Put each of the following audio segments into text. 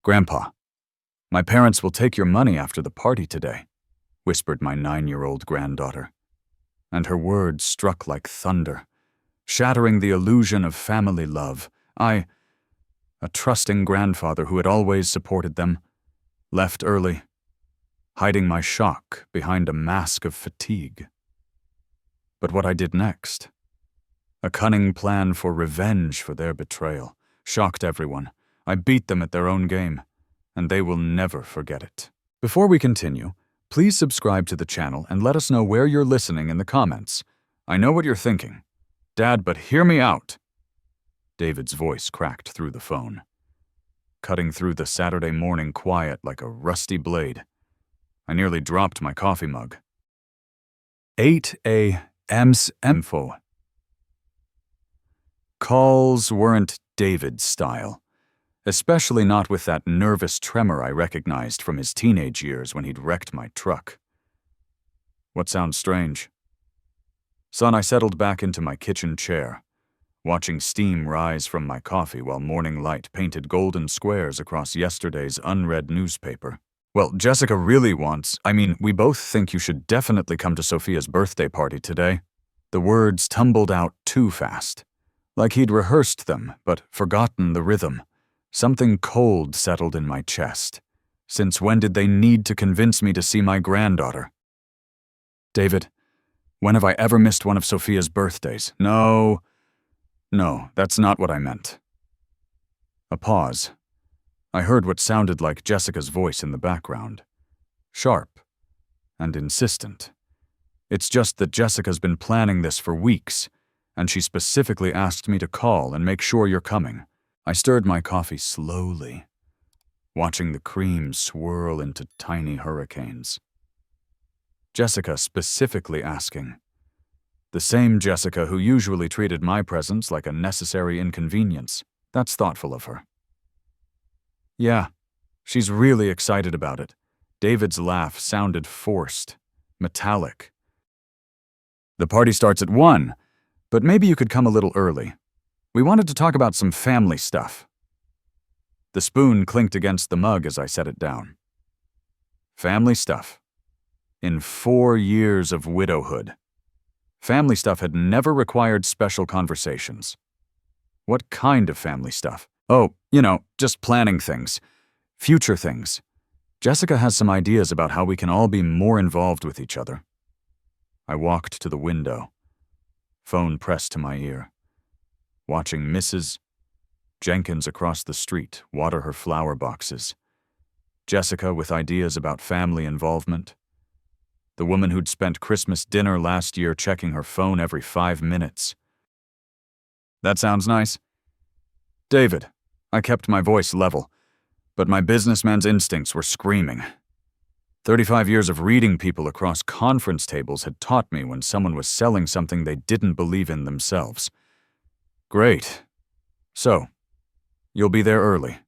"Grandpa, my parents will take your money after the party today," whispered my 9-year-old granddaughter. And her words struck like thunder, shattering the illusion of family love. A trusting grandfather who had always supported them, left early, hiding my shock behind a mask of fatigue. But what I did next, a cunning plan for revenge for their betrayal, shocked everyone. I beat them at their own game, and they will never forget it. Before we continue, please subscribe to the channel and let us know where you're listening in the comments. I know what you're thinking. "Dad, but hear me out." David's voice cracked through the phone, cutting through the Saturday morning quiet like a rusty blade. I nearly dropped my coffee mug. 8 a.m.'s info. Calls weren't David's style, especially not with that nervous tremor I recognized from his teenage years when he'd wrecked my truck. "What sounds strange?" "Son," I settled back into my kitchen chair, watching steam rise from my coffee while morning light painted golden squares across yesterday's unread newspaper. "Well, Jessica really we both think you should definitely come to Sophia's birthday party today." The words tumbled out too fast, like he'd rehearsed them but forgotten the rhythm. Something cold settled in my chest. Since when did they need to convince me to see my granddaughter? "David, when have I ever missed one of Sophia's birthdays?" No, that's not what I meant." A pause. I heard what sounded like Jessica's voice in the background. Sharp and insistent. "It's just that Jessica's been planning this for weeks, and she specifically asked me to call and make sure you're coming." I stirred my coffee slowly, watching the cream swirl into tiny hurricanes. Jessica specifically asking. The same Jessica who usually treated my presence like a necessary inconvenience. That's thoughtful of her. "Yeah, she's really excited about it." David's laugh sounded forced, metallic. "The party starts at 1, but maybe you could come a little early. We wanted to talk about some family stuff." The spoon clinked against the mug as I set it down. Family stuff. In 4 years of widowhood, family stuff had never required special conversations. What kind of family stuff? "Oh, just planning things. Future things. Jessica has some ideas about how we can all be more involved with each other." I walked to the window, phone pressed to my ear, watching Mrs. Jenkins across the street water her flower boxes. Jessica with ideas about family involvement. The woman who'd spent Christmas dinner last year checking her phone every 5 minutes. "That sounds nice." "David," I kept my voice level, but my businessman's instincts were screaming. 35 years of reading people across conference tables had taught me when someone was selling something they didn't believe in themselves. "Great. So, you'll be there early.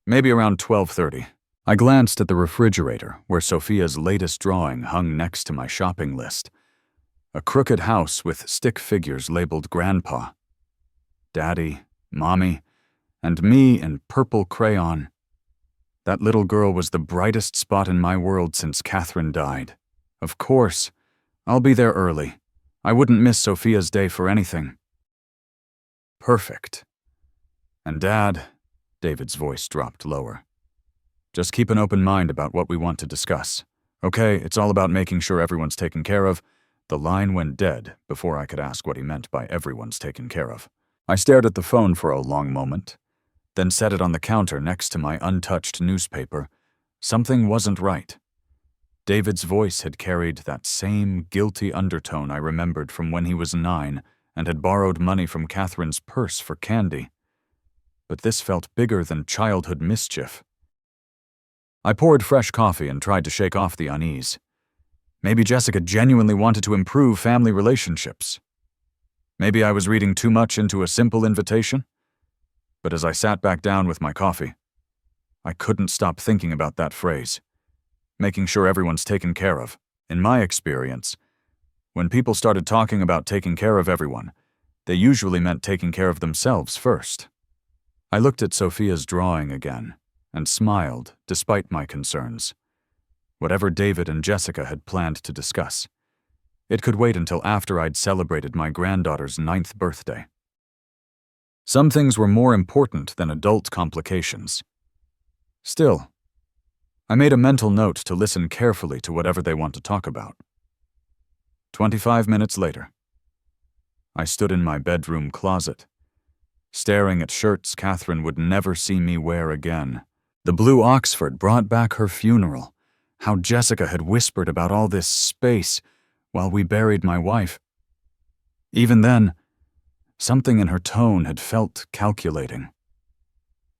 Maybe around 12:30. I glanced at the refrigerator where Sophia's latest drawing hung next to my shopping list. A crooked house with stick figures labeled Grandpa, Daddy, Mommy, and me in purple crayon. That little girl was the brightest spot in my world since Catherine died. Of course, I'll be there early. I wouldn't miss Sophia's day for anything. "Perfect. And Dad," David's voice dropped lower, "just keep an open mind about what we want to discuss. Okay, it's all about making sure everyone's taken care of." The line went dead before I could ask what he meant by everyone's taken care of. I stared at the phone for a long moment, then set it on the counter next to my untouched newspaper. Something wasn't right. David's voice had carried that same guilty undertone I remembered from when he was 9 and had borrowed money from Catherine's purse for candy. But this felt bigger than childhood mischief. I poured fresh coffee and tried to shake off the unease. Maybe Jessica genuinely wanted to improve family relationships. Maybe I was reading too much into a simple invitation. But as I sat back down with my coffee, I couldn't stop thinking about that phrase, making sure everyone's taken care of. In my experience, when people started talking about taking care of everyone, they usually meant taking care of themselves first. I looked at Sophia's drawing again, and smiled despite my concerns. Whatever David and Jessica had planned to discuss, it could wait until after I'd celebrated my granddaughter's 9th birthday. Some things were more important than adult complications. Still, I made a mental note to listen carefully to whatever they want to talk about. 25 minutes later, I stood in my bedroom closet, staring at shirts Catherine would never see me wear again. The blue Oxford brought back her funeral, how Jessica had whispered about all this space while we buried my wife. Even then, something in her tone had felt calculating.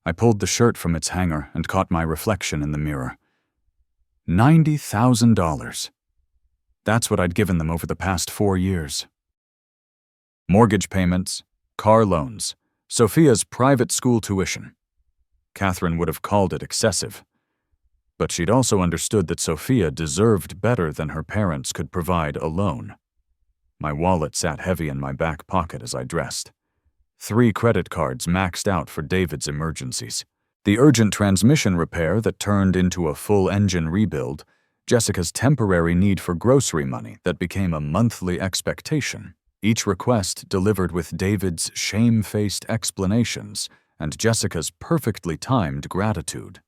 I pulled the shirt from its hanger and caught my reflection in the mirror. $90,000. That's what I'd given them over the past 4 years. Mortgage payments, car loans, Sophia's private school tuition. Catherine would have called it excessive. But she'd also understood that Sophia deserved better than her parents could provide alone. My wallet sat heavy in my back pocket as I dressed. 3 credit cards maxed out for David's emergencies. The urgent transmission repair that turned into a full engine rebuild, Jessica's temporary need for grocery money that became a monthly expectation. Each request delivered with David's shame-faced explanations and Jessica's perfectly timed gratitude.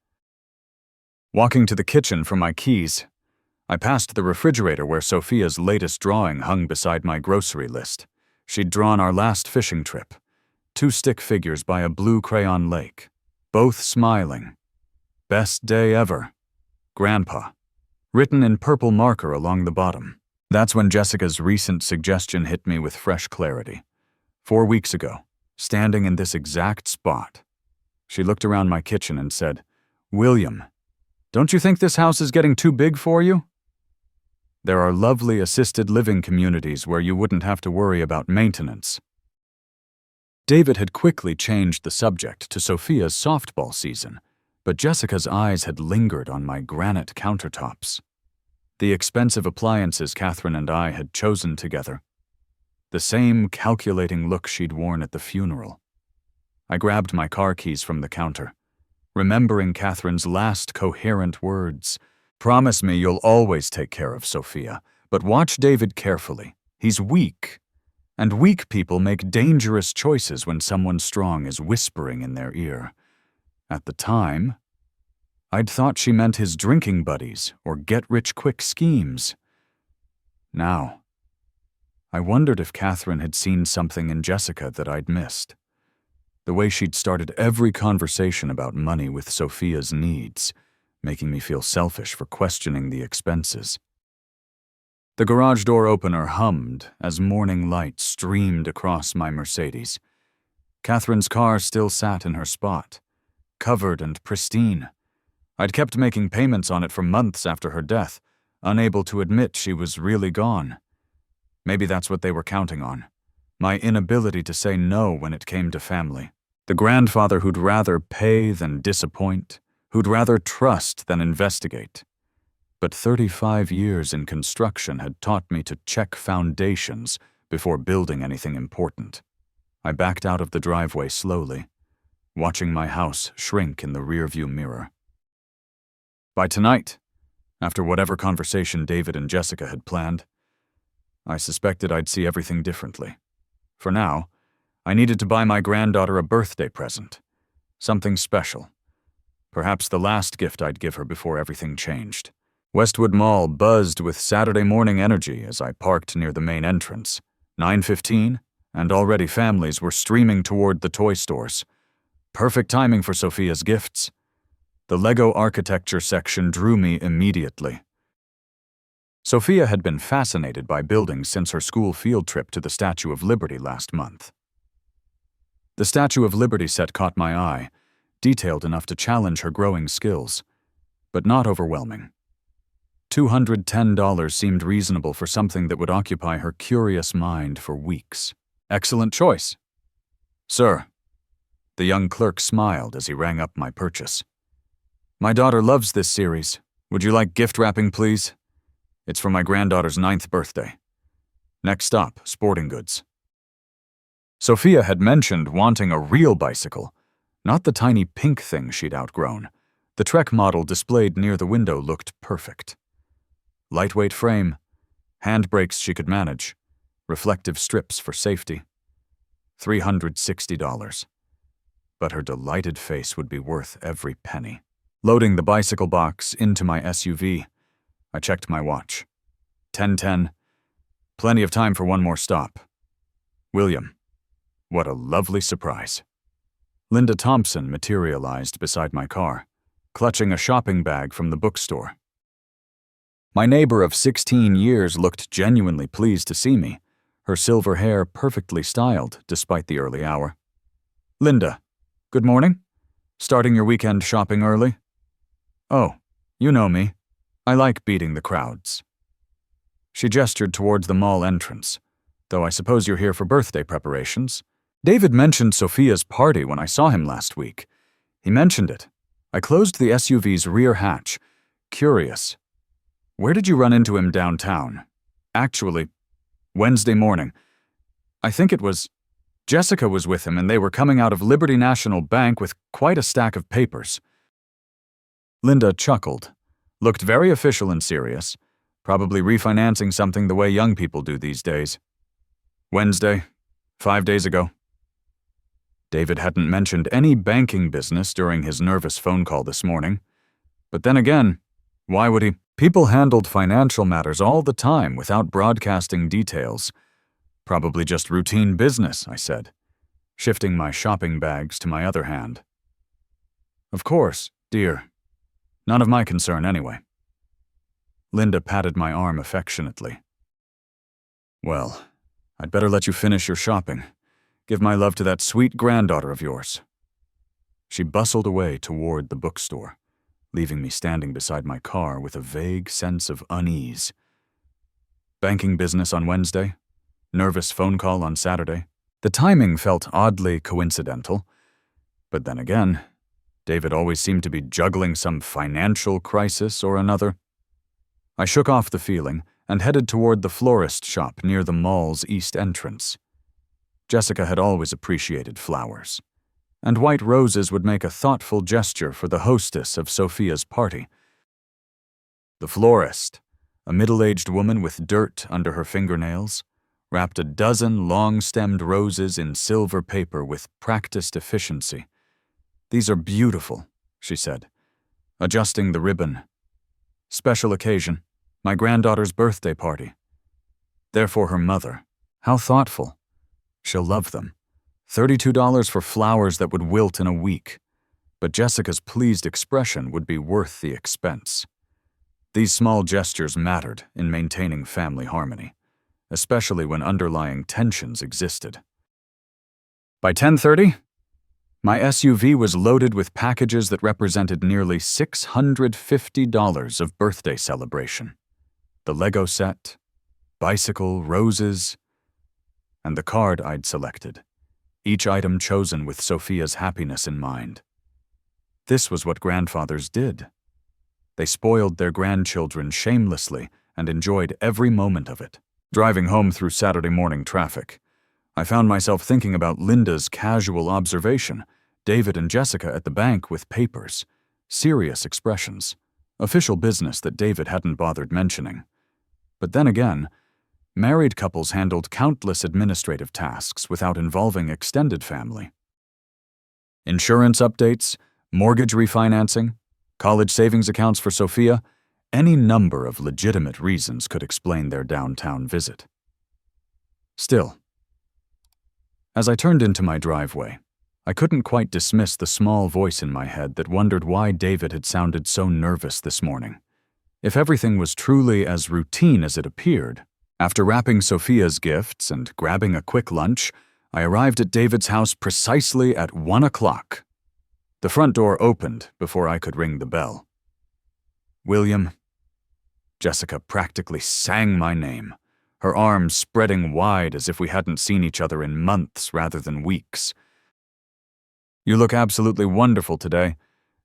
Walking to the kitchen for my keys, I passed the refrigerator where Sophia's latest drawing hung beside my grocery list. She'd drawn our last fishing trip, 2 stick figures by a blue crayon lake, both smiling. Best day ever. Grandpa. Written in purple marker along the bottom. That's when Jessica's recent suggestion hit me with fresh clarity. 4 weeks ago, standing in this exact spot, she looked around my kitchen and said, "William, don't you think this house is getting too big for you? There are lovely assisted living communities where you wouldn't have to worry about maintenance." David had quickly changed the subject to Sophia's softball season, but Jessica's eyes had lingered on my granite countertops, the expensive appliances Catherine and I had chosen together, the same calculating look she'd worn at the funeral. I grabbed my car keys from the counter, remembering Catherine's last coherent words. "Promise me you'll always take care of Sophia, but watch David carefully. He's weak, and weak people make dangerous choices when someone strong is whispering in their ear." At the time, I'd thought she meant his drinking buddies or get-rich-quick schemes. Now, I wondered if Catherine had seen something in Jessica that I'd missed. The way she'd started every conversation about money with Sophia's needs, making me feel selfish for questioning the expenses. The garage door opener hummed as morning light streamed across my Mercedes. Catherine's car still sat in her spot, covered and pristine. I'd kept making payments on it for months after her death, unable to admit she was really gone. Maybe that's what they were counting on. My inability to say no when it came to family. The grandfather who'd rather pay than disappoint, who'd rather trust than investigate. But 35 years in construction had taught me to check foundations before building anything important. I backed out of the driveway slowly, watching my house shrink in the rearview mirror. By tonight, after whatever conversation David and Jessica had planned, I suspected I'd see everything differently. For now, I needed to buy my granddaughter a birthday present. Something special. Perhaps the last gift I'd give her before everything changed. Westwood Mall buzzed with Saturday morning energy as I parked near the main entrance. 9:15, and already families were streaming toward the toy stores. Perfect timing for Sophia's gifts. The Lego architecture section drew me immediately. Sophia had been fascinated by buildings since her school field trip to the Statue of Liberty last month. The Statue of Liberty set caught my eye, detailed enough to challenge her growing skills, but not overwhelming. $210 seemed reasonable for something that would occupy her curious mind for weeks. Excellent choice. Sir. The young clerk smiled as he rang up my purchase. My daughter loves this series. Would you like gift wrapping, please? It's for my granddaughter's 9th birthday. Next stop, sporting goods. Sophia had mentioned wanting a real bicycle, not the tiny pink thing she'd outgrown, The Trek model displayed near the window looked perfect. Lightweight frame, handbrakes she could manage, reflective strips for safety. $360. But her delighted face would be worth every penny. Loading the bicycle box into my SUV, I checked my watch. 10:10. Plenty of time for one more stop. William. What a lovely surprise. Linda Thompson materialized beside my car, clutching a shopping bag from the bookstore. My neighbor of 16 years looked genuinely pleased to see me, her silver hair perfectly styled despite the early hour. Linda, good morning? Starting your weekend shopping early? Oh, you know me. I like beating the crowds. She gestured towards the mall entrance, though I suppose you're here for birthday preparations. David mentioned Sophia's party when I saw him last week. He mentioned it. I closed the SUV's rear hatch, curious. Where did you run into him downtown? Actually, Wednesday morning. I think it was. Jessica was with him and they were coming out of Liberty National Bank with quite a stack of papers. Linda chuckled, looked very official and serious, probably refinancing something the way young people do these days. Wednesday, 5 days ago. David hadn't mentioned any banking business during his nervous phone call this morning. But then again, why would he? People handled financial matters all the time without broadcasting details. Probably just routine business, I said, shifting my shopping bags to my other hand. Of course, dear. None of my concern anyway. Linda patted my arm affectionately. Well, I'd better let you finish your shopping. Give my love to that sweet granddaughter of yours. She bustled away toward the bookstore, leaving me standing beside my car with a vague sense of unease. Banking business on Wednesday, nervous phone call on Saturday. The timing felt oddly coincidental, but then again, David always seemed to be juggling some financial crisis or another. I shook off the feeling and headed toward the florist shop near the mall's east entrance. Jessica had always appreciated flowers, and white roses would make a thoughtful gesture for the hostess of Sophia's party. The florist, a middle-aged woman with dirt under her fingernails, wrapped a dozen long-stemmed roses in silver paper with practiced efficiency. These are beautiful, she said, adjusting the ribbon. Special occasion, my granddaughter's birthday party. They're for her mother. How thoughtful. She'll love them. $32 for flowers that would wilt in a week. But Jessica's pleased expression would be worth the expense. These small gestures mattered in maintaining family harmony, especially when underlying tensions existed. By 10:30, my SUV was loaded with packages that represented nearly $650 of birthday celebration. The Lego set, bicycle, roses, and the card I'd selected, each item chosen with Sophia's happiness in mind. This was what grandfathers did. They spoiled their grandchildren shamelessly and enjoyed every moment of it. Driving home through Saturday morning traffic, I found myself thinking about Linda's casual observation, David and Jessica at the bank with papers, serious expressions, official business that David hadn't bothered mentioning. But then again, married couples handled countless administrative tasks without involving extended family. Insurance updates, mortgage refinancing, college savings accounts for Sophia, any number of legitimate reasons could explain their downtown visit. Still, as I turned into my driveway, I couldn't quite dismiss the small voice in my head that wondered why David had sounded so nervous this morning. If everything was truly as routine as it appeared, after wrapping Sophia's gifts and grabbing a quick lunch, I arrived at David's house precisely at 1 o'clock. The front door opened before I could ring the bell. William. Jessica practically sang my name, her arms spreading wide as if we hadn't seen each other in months rather than weeks. You look absolutely wonderful today.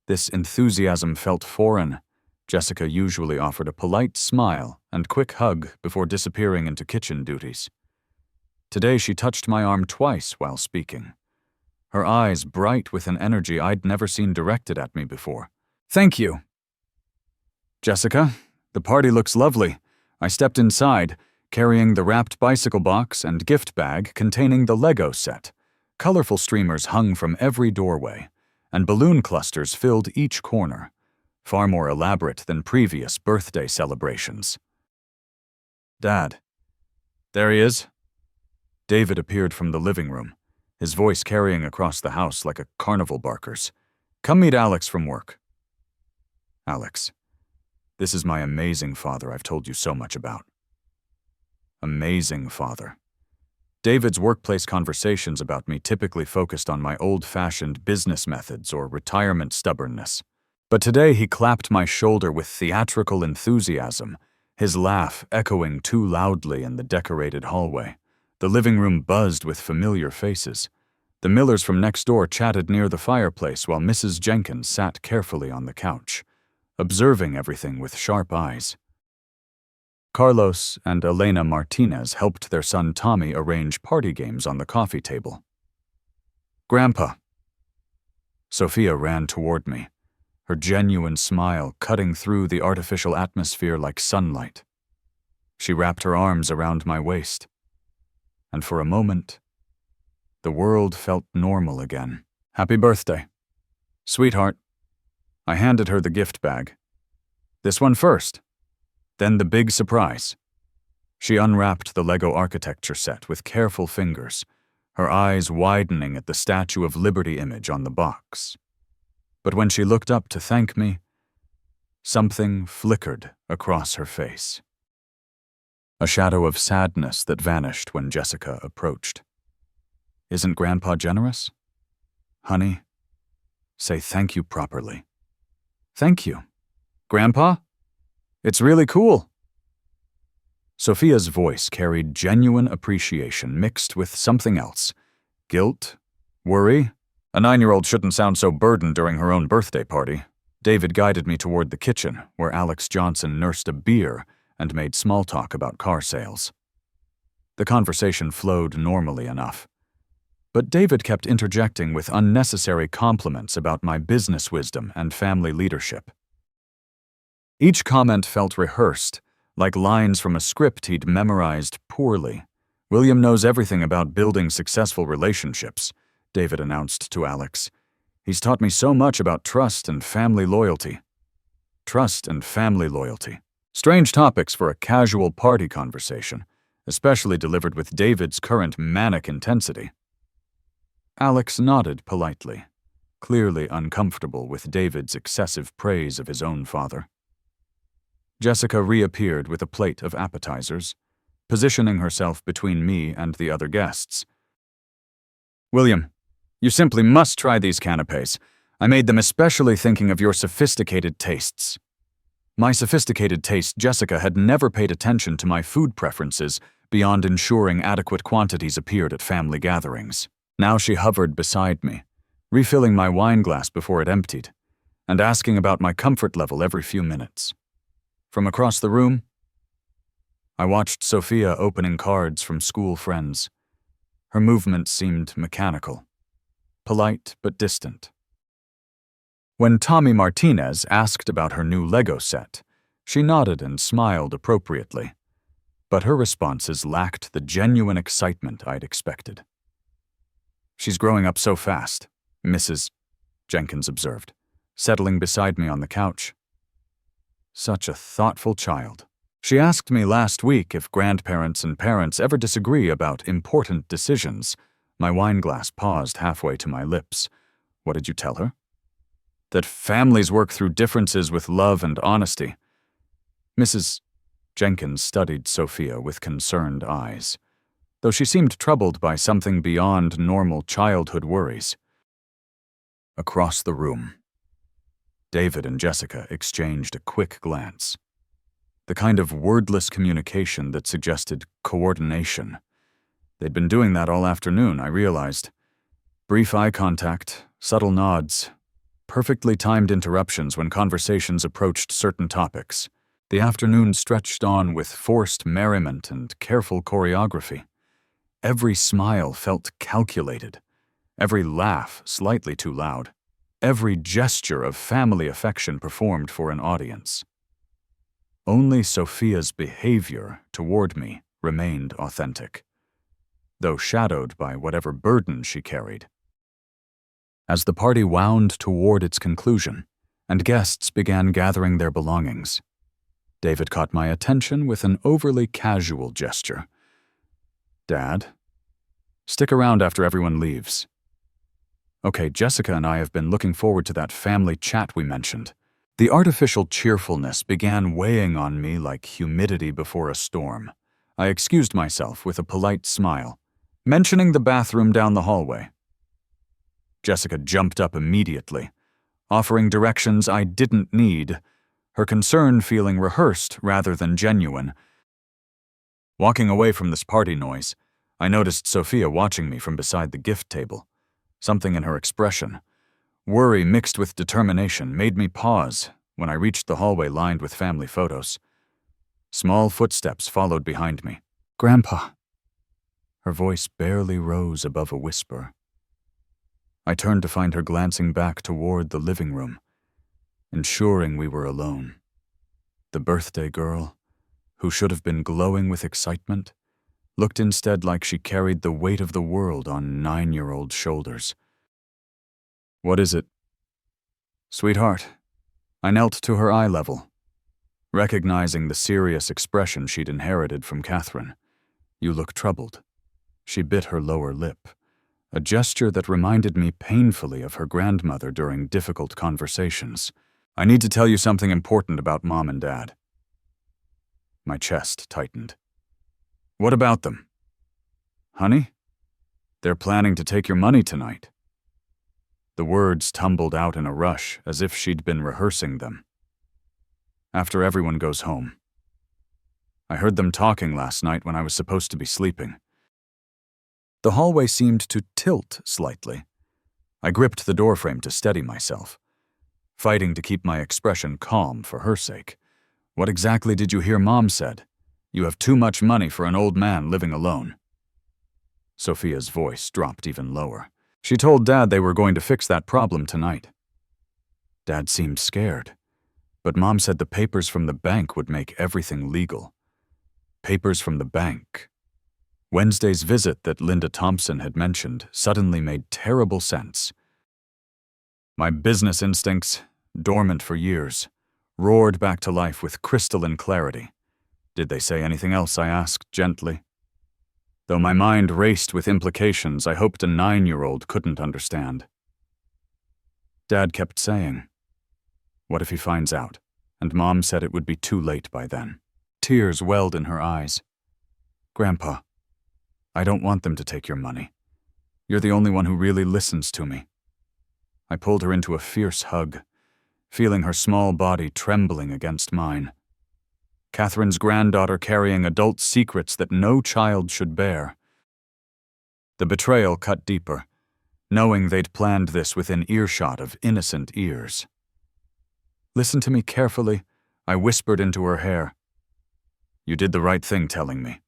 This enthusiasm felt foreign. Jessica usually offered a polite smile and quick hug before disappearing into kitchen duties. Today she touched my arm twice while speaking, her eyes bright with an energy I'd never seen directed at me before. Thank you. Jessica, the party looks lovely. I stepped inside, carrying the wrapped bicycle box and gift bag containing the Lego set. Colorful streamers hung from every doorway, and balloon clusters filled each corner, far more elaborate than previous birthday celebrations. Dad. There he is. David appeared from the living room, his voice carrying across the house like a carnival barker's. Come meet Alex from work. Alex. This is my amazing father I've told you so much about. Amazing father. David's workplace conversations about me typically focused on my old-fashioned business methods or retirement stubbornness. But today he clapped my shoulder with theatrical enthusiasm, his laugh echoing too loudly in the decorated hallway. The living room buzzed with familiar faces. The Millers from next door chatted near the fireplace while Mrs. Jenkins sat carefully on the couch, observing everything with sharp eyes. Carlos and Elena Martinez helped their son Tommy arrange party games on the coffee table. Grandpa. Sophia ran toward me, her genuine smile cutting through the artificial atmosphere like sunlight. She wrapped her arms around my waist, and for a moment, the world felt normal again. Happy birthday. Sweetheart. I handed her the gift bag. This one first, then the big surprise. She unwrapped the Lego architecture set with careful fingers, her eyes widening at the Statue of Liberty image on the box. But when she looked up to thank me, something flickered across her face. A shadow of sadness that vanished when Jessica approached. Isn't Grandpa generous? Honey, say thank you properly. Thank you. Grandpa? It's really cool. Sophia's voice carried genuine appreciation mixed with something else. Guilt? Worry? A 9-year-old shouldn't sound so burdened during her own birthday party. David guided me toward the kitchen, where Alex Johnson nursed a beer and made small talk about car sales. The conversation flowed normally enough, but David kept interjecting with unnecessary compliments about my business wisdom and family leadership. Each comment felt rehearsed, like lines from a script he'd memorized poorly. William knows everything about building successful relationships, David announced to Alex. He's taught me so much about trust and family loyalty. Trust and family loyalty. Strange topics for a casual party conversation, especially delivered with David's current manic intensity. Alex nodded politely, clearly uncomfortable with David's excessive praise of his own father. Jessica reappeared with a plate of appetizers, positioning herself between me and the other guests. William, you simply must try these canapés. I made them especially thinking of your sophisticated tastes. My sophisticated taste, Jessica had never paid attention to my food preferences beyond ensuring adequate quantities appeared at family gatherings. Now she hovered beside me, refilling my wine glass before it emptied, and asking about my comfort level every few minutes. From across the room, I watched Sophia opening cards from school friends. Her movements seemed mechanical, polite but distant. When Tommy Martinez asked about her new Lego set, she nodded and smiled appropriately, but her responses lacked the genuine excitement I'd expected. She's growing up so fast, Mrs. Jenkins observed, settling beside me on the couch. Such a thoughtful child. She asked me last week if grandparents and parents ever disagree about important decisions. My wine glass paused halfway to my lips. What did you tell her? That families work through differences with love and honesty. Mrs. Jenkins studied Sophia with concerned eyes, though she seemed troubled by something beyond normal childhood worries. Across the room, David and Jessica exchanged a quick glance. The kind of wordless communication that suggested coordination. They'd been doing that all afternoon, I realized. Brief eye contact, subtle nods, perfectly timed interruptions when conversations approached certain topics. The afternoon stretched on with forced merriment and careful choreography. Every smile felt calculated, every laugh slightly too loud. every gesture of family affection performed for an audience. Only Sophia's behavior toward me remained authentic, though shadowed by whatever burden she carried. As the party wound toward its conclusion, and guests began gathering their belongings, David caught my attention with an overly casual gesture. "Dad, stick around after everyone leaves." "Okay, Jessica and I have been looking forward to that family chat we mentioned." The artificial cheerfulness began weighing on me like humidity before a storm. I excused myself with a polite smile, mentioning the bathroom down the hallway. Jessica jumped up immediately, offering directions I didn't need, her concern feeling rehearsed rather than genuine. Walking away from this party noise, I noticed Sophia watching me from beside the gift table. Something in her expression, worry mixed with determination, made me pause when I reached the hallway lined with family photos. Small footsteps followed behind me. "Grandpa." Her voice barely rose above a whisper. I turned to find her glancing back toward the living room, ensuring we were alone. The birthday girl, who should have been glowing with excitement, looked instead like she carried the weight of the world on 9-year-old shoulders. "What is it?" "Sweetheart." I knelt to her eye level, recognizing the serious expression she'd inherited from Catherine. "You look troubled." She bit her lower lip, a gesture that reminded me painfully of her grandmother during difficult conversations. "I need to tell you something important about Mom and Dad." My chest tightened. "What about them?" "Honey, they're planning to take your money tonight." The words tumbled out in a rush, as if she'd been rehearsing them. "After everyone goes home." I heard them talking last night when I was supposed to be sleeping. The hallway seemed to tilt slightly. I gripped the doorframe to steady myself, fighting to keep my expression calm for her sake. "What exactly did you hear Mom said? You have too much money for an old man living alone." Sophia's voice dropped even lower. "She told Dad they were going to fix that problem tonight." Dad seemed scared, but Mom said the papers from the bank would make everything legal. Papers from the bank. Wednesday's visit that Linda Thompson had mentioned suddenly made terrible sense. My business instincts, dormant for years, roared back to life with crystalline clarity. "Did they say anything else?" I asked gently. Though my mind raced with implications I hoped a 9-year-old couldn't understand. Dad kept saying, "What if he finds out?" And Mom said it would be too late by then. Tears welled in her eyes. "Grandpa, I don't want them to take your money. You're the only one who really listens to me." I pulled her into a fierce hug, feeling her small body trembling against mine. Catherine's granddaughter carrying adult secrets that no child should bear. The betrayal cut deeper, knowing they'd planned this within earshot of innocent ears. "Listen to me carefully," I whispered into her hair. "You did the right thing telling me,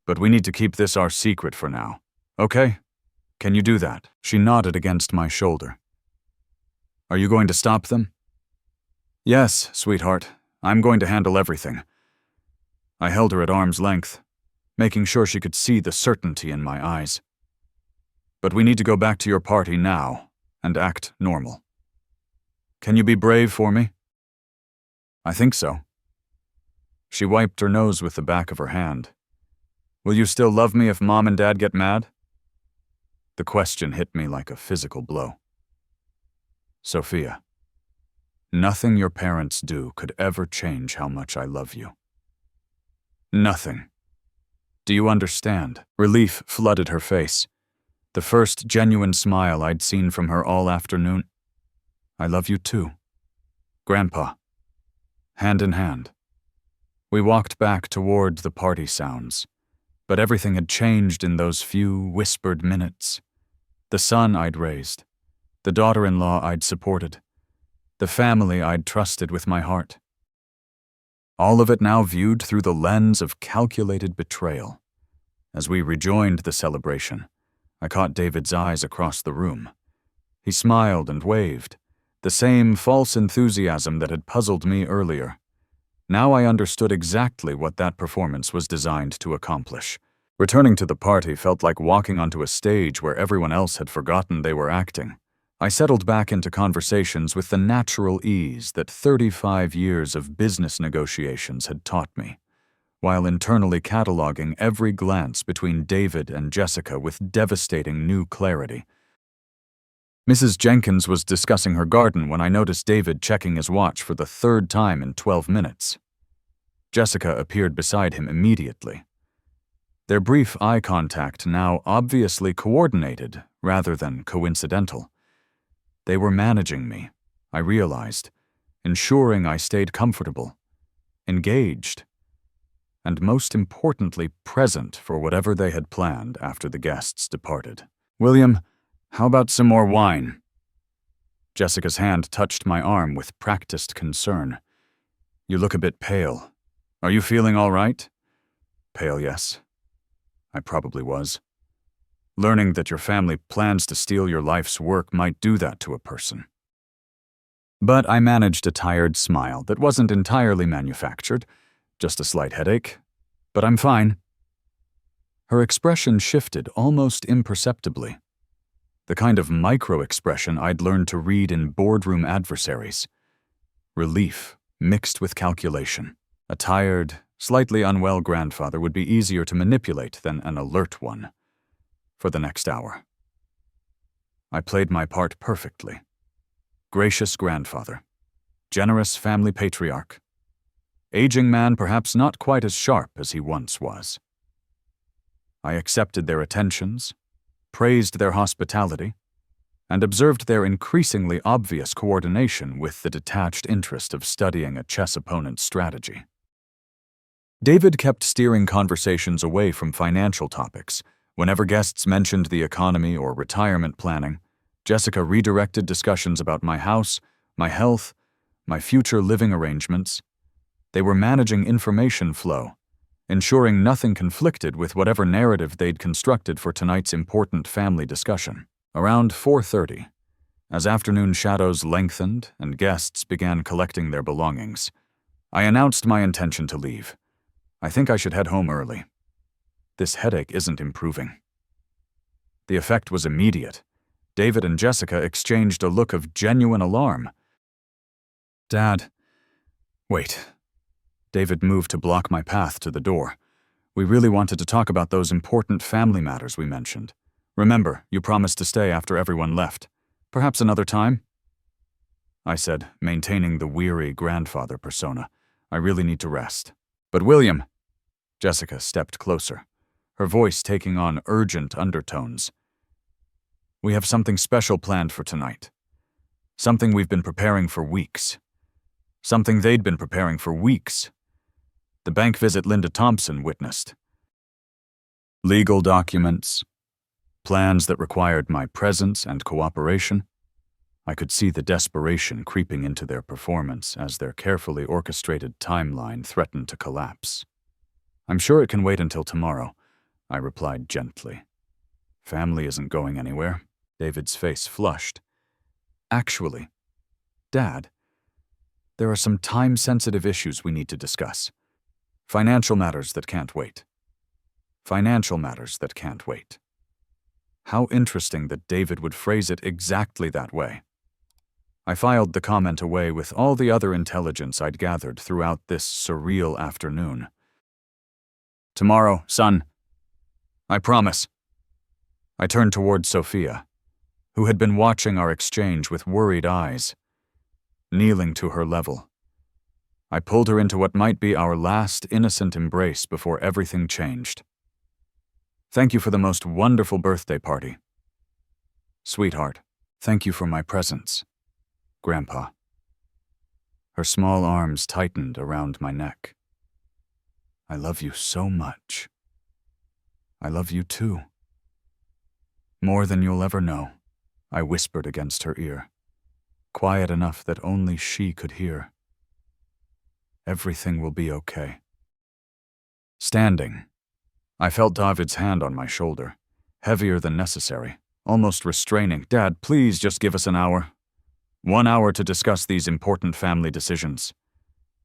but we need to keep this our secret for now. Okay? Can you do that?" She nodded against my shoulder. "Are you going to stop them?" "Yes, sweetheart. I'm going to handle everything." I held her at arm's length, making sure she could see the certainty in my eyes. "But we need to go back to your party now and act normal. Can you be brave for me?" "I think so." She wiped her nose with the back of her hand. "Will you still love me if Mom and Dad get mad?" The question hit me like a physical blow. "Sophia, nothing your parents do could ever change how much I love you. Nothing. Do you understand?" Relief flooded her face, the first genuine smile I'd seen from her all afternoon. "I love you too, Grandpa." Hand in hand, we walked back toward the party sounds, but everything had changed in those few whispered minutes. The son I'd raised, the daughter-in-law I'd supported, the family I'd trusted with my heart. All of it now viewed through the lens of calculated betrayal. As we rejoined the celebration, I caught David's eyes across the room. He smiled and waved, The same false enthusiasm that had puzzled me earlier. Now I understood exactly what that performance was designed to accomplish. Returning to the party felt like walking onto a stage where everyone else had forgotten they were acting. I settled back into conversations with the natural ease that 35 years of business negotiations had taught me, while internally cataloging every glance between David and Jessica with devastating new clarity. Mrs. Jenkins was discussing her garden when I noticed David checking his watch for the third time in 12 minutes. Jessica appeared beside him immediately. Their brief eye contact now obviously coordinated rather than coincidental. They were managing me, I realized, ensuring I stayed comfortable, engaged, and most importantly present for whatever they had planned after the guests departed. "William, how about some more wine?" Jessica's hand touched my arm with practiced concern. "You look a bit pale. Are you feeling all right?" Pale, yes. I probably was. Learning that your family plans to steal your life's work might do that to a person. But I managed a tired smile that wasn't entirely manufactured, just a slight headache. But I'm fine. Her expression shifted almost imperceptibly. The kind of micro-expression I'd learned to read in boardroom adversaries. Relief mixed with calculation. A tired, slightly unwell grandfather would be easier to manipulate than an alert one. For the next hour, I played my part perfectly. Gracious grandfather, generous family patriarch, aging man perhaps not quite as sharp as he once was. I accepted their attentions, praised their hospitality, and observed their increasingly obvious coordination with the detached interest of studying a chess opponent's strategy. David kept steering conversations away from financial topics. Whenever guests mentioned the economy or retirement planning, Jessica redirected discussions about my house, my health, my future living arrangements. They were managing information flow, ensuring nothing conflicted with whatever narrative they'd constructed for tonight's important family discussion. Around 4:30, as afternoon shadows lengthened and guests began collecting their belongings, I announced my intention to leave. I think I should head home early. This headache isn't improving. The effect was immediate. David and Jessica exchanged a look of genuine alarm. "Dad, wait." David moved to block my path to the door. "We really wanted to talk about those important family matters we mentioned. Remember, you promised to stay after everyone left. Perhaps another time?" I said, maintaining the weary grandfather persona. "I really need to rest." "But William," Jessica stepped closer, her voice taking on urgent undertones. "We have something special planned for tonight. Something we've been preparing for weeks. Something they'd been preparing for weeks. The bank visit Linda Thompson witnessed. Legal documents, plans that required my presence and cooperation." I could see the desperation creeping into their performance as their carefully orchestrated timeline threatened to collapse. "I'm sure it can wait until tomorrow," I replied gently. "Family isn't going anywhere." David's face flushed. "Actually, Dad, there are some time-sensitive issues we need to discuss. Financial matters that can't wait. Financial matters that can't wait." How interesting that David would phrase it exactly that way. I filed the comment away with all the other intelligence I'd gathered throughout this surreal afternoon. "Tomorrow, son. I promise." I turned toward Sophia, who had been watching our exchange with worried eyes. Kneeling to her level, I pulled her into what might be our last innocent embrace before everything changed. "Thank you for the most wonderful birthday party. Sweetheart, thank you for my presents. Grandpa." Her small arms tightened around my neck. "I love you so much. I love you too. More than you'll ever know," I whispered against her ear, quiet enough that only she could hear. "Everything will be okay." Standing, I felt David's hand on my shoulder, heavier than necessary, almost restraining. "Dad, please just give us an hour." 1 hour to discuss these important family decisions.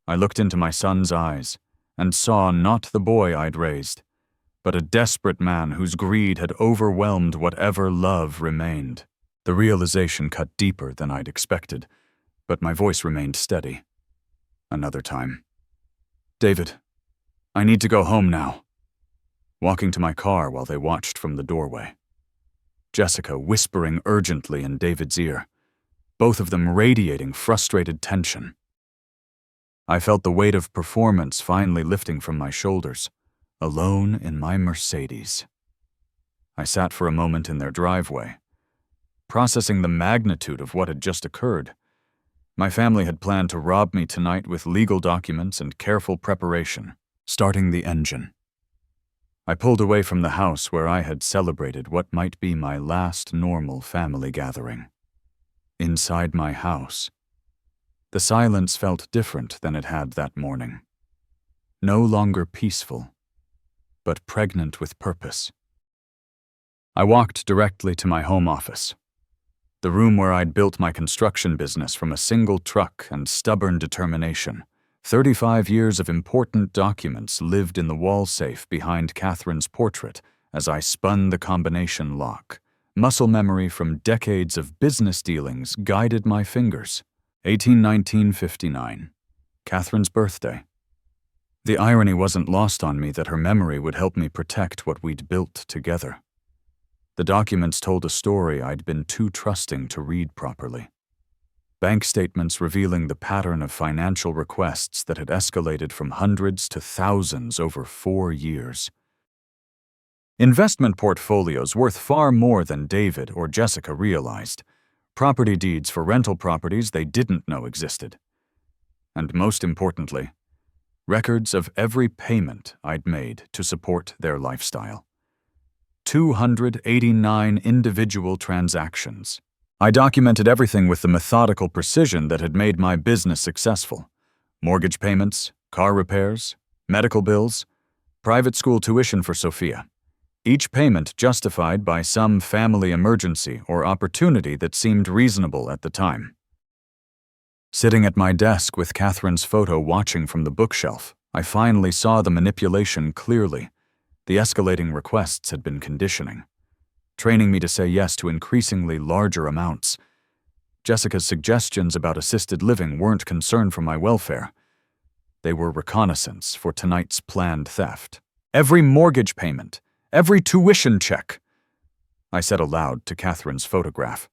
I looked into my son's eyes and saw not the boy I'd raised, but a desperate man whose greed had overwhelmed whatever love remained. The realization cut deeper than I'd expected, but my voice remained steady. Another time. David, I need to go home now. Walking to my car while they watched from the doorway. Jessica whispering urgently in David's ear, both of them radiating frustrated tension. I felt the weight of performance finally lifting from my shoulders, alone in my Mercedes. I sat for a moment in their driveway, processing the magnitude of what had just occurred. My family had planned to rob me tonight with legal documents and careful preparation, starting the engine. I pulled away from the house where I had celebrated what might be my last normal family gathering. Inside my house, the silence felt different than it had that morning. No longer peaceful, but pregnant with purpose. I walked directly to my home office, the room where I'd built my construction business from a single truck and stubborn determination. 35 years of important documents lived in the wall safe behind Catherine's portrait as I spun the combination lock. Muscle memory from decades of business dealings guided my fingers. 1959, Catherine's birthday. The irony wasn't lost on me that her memory would help me protect what we'd built together. The documents told a story I'd been too trusting to read properly. Bank statements revealing the pattern of financial requests that had escalated from hundreds to thousands over 4 years. Investment portfolios worth far more than David or Jessica realized. Property deeds for rental properties they didn't know existed. And most importantly, records of every payment I'd made to support their lifestyle. 289 individual transactions. I documented everything with the methodical precision that had made my business successful. Mortgage payments, car repairs, medical bills, private school tuition for Sophia. Each payment justified by some family emergency or opportunity that seemed reasonable at the time. Sitting at my desk with Catherine's photo watching from the bookshelf, I finally saw the manipulation clearly. The escalating requests had been conditioning, training me to say yes to increasingly larger amounts. Jessica's suggestions about assisted living weren't concern for my welfare. They were reconnaissance for tonight's planned theft. Every mortgage payment, every tuition check, I said aloud to Catherine's photograph.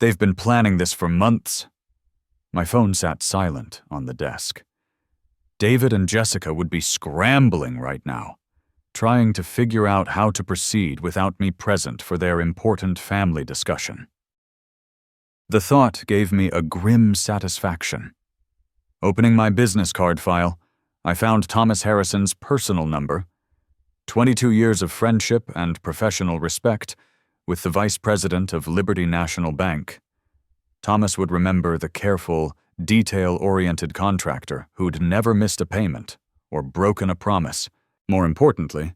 They've been planning this for months. My phone sat silent on the desk. David and Jessica would be scrambling right now, trying to figure out how to proceed without me present for their important family discussion. The thought gave me a grim satisfaction. Opening my business card file, I found Thomas Harrison's personal number, 22 years of friendship and professional respect with the vice president of Liberty National Bank. Thomas would remember the careful, detail-oriented contractor who'd never missed a payment or broken a promise. More importantly,